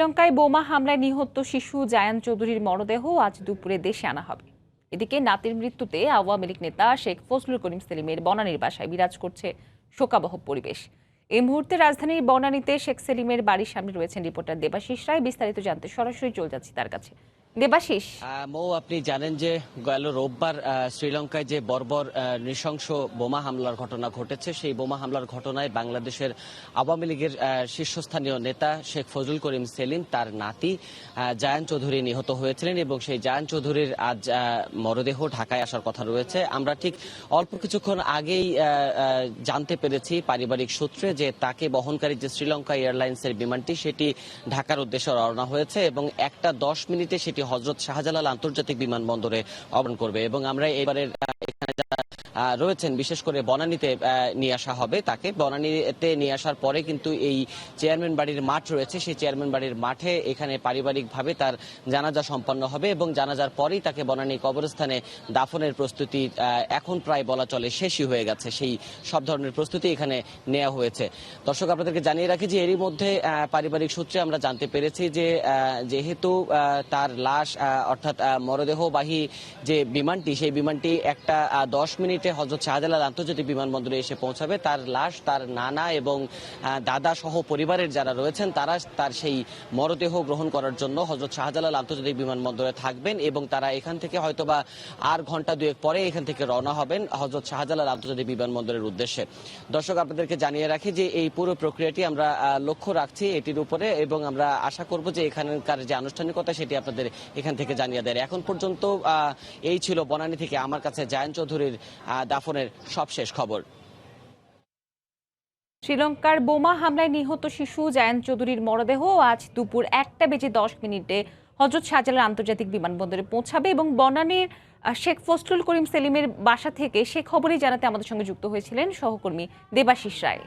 শ্রীলঙ্কায় বোমা হামলায় নিহত শিশু জায়ান চৌধুরীর মরদেহ আজ দুপুরে দেশে আনা হবে। এদিকে নাতির মৃত্যুতে আওয়ামী লীগ নেতা শেখ ফজলুল করিম সেলিমের বনানীর বাসায় বিরাজ করছে শোকাবহ পরিবেশ। এই মুহূর্তে রাজধানীর বনানীতে শেখ সেলিমের বাড়ির সামনে রয়েছেন রিপোর্টার দেবাশিস রায়। বিস্তারিত জানতে সরাসরি চলে যাচ্ছি তার কাছে। দেবাশিস, মৌ, আপনি জানেন যে গেল রোববার শ্রীলঙ্কায় যে বর্বর নৃশংস বোমা হামলার ঘটনা ঘটেছে, সেই বোমা হামলার ঘটনায় বাংলাদেশের আওয়ামী লীগের শীর্ষস্থানীয় নেতা শেখ ফজলুল করিম সেলিম তার নাতি জায়ান চৌধুরী নিহত হয়েছিলেন এবং সেই জায়ান চৌধুরীর আজ মরদেহ ঢাকায় আসার কথা রয়েছে। আমরা ঠিক অল্প কিছুক্ষণ আগেই জানতে পেরেছি পারিবারিক সূত্রে যে তাকে বহনকারী যে শ্রীলঙ্কা এয়ারলাইন্সের বিমানটি সেটি ঢাকার উদ্দেশ্যে রওনা হয়েছে এবং 1:10 সেটি হযরত শাহজালাল আন্তর্জাতিক বিমানবন্দরে অবতরণ করবে এবং আমরা এবারের এখানে যারা রয়েছেন বিশেষ করে বনানীতে নিয়ে আসা হবে। তাকে বনানীতে নিয়ে আসার পরে কিন্তু এই চেয়ারম্যান বাড়ির মাঠ রয়েছে, সেই চেয়ারম্যান বাড়ির মাঠে এখানে পারিবারিকভাবে তার জানাজা সম্পন্ন হবে এবং জানাজার পরেই তাকে বনানী কবরস্থানে দাফনের প্রস্তুতি এখন প্রায় বলা চলে শেষই হয়ে গেছে। সেই সব ধরনের প্রস্তুতি এখানে নেওয়া হয়েছে। দর্শক, আপনাদেরকে জানিয়ে রাখি যে এরই মধ্যে পারিবারিক সূত্রে আমরা জানতে পেরেছি যে যেহেতু তার লাশ অর্থাৎ মরদেহবাহী যে বিমানটি, সেই বিমানটি 1:10 হযরত শাহজালাল আন্তর্জাতিক বিমানবন্দরে এসে পৌঁছাবে। তার লাশ তার নানা এবং দাদা সহ পরিবারের যারা রয়েছেন তারা তার সেই মরদেহ গ্রহণ করার জন্য হযরত শাহজালাল আন্তর্জাতিক বিমানবন্দরে থাকবেন এবং তারা এখান থেকে হয়তোবা আর ঘন্টা দুয়েক পরে এখান থেকে রওনা হবেন হযরত শাহজালাল আন্তর্জাতিক বিমানবন্দরের উদ্দেশ্যে। দর্শক, আপনাদেরকে জানিয়ে রাখি যে এই পুরো প্রক্রিয়াটি আমরা লক্ষ্য রাখছি এটির উপরে এবং আমরা আশা করব যে এখানকার যে আনুষ্ঠানিকতা সেটি আপনাদের এখান থেকে জানিয়ে দেয়। এখন পর্যন্ত এই ছিল বনানী থেকে আমার কাছে জায়ান চৌধুরীর দাফনের সবশেষ খবর। শ্রীলঙ্কার বোমা হামলায় নিহত শিশু জায়ান চৌধুরীর মরদেহ আজ দুপুর 1:10 হযরত শাহজালাল আন্তর্জাতিক বিমানবন্দরে পৌঁছাবে এবং বনানীর শেখ ফজলুল করিম সেলিমের বাসা থেকে সে খবরই জানাতে আমাদের সঙ্গে যুক্ত হয়েছিলেন সহকর্মী দেবাশিস রায়।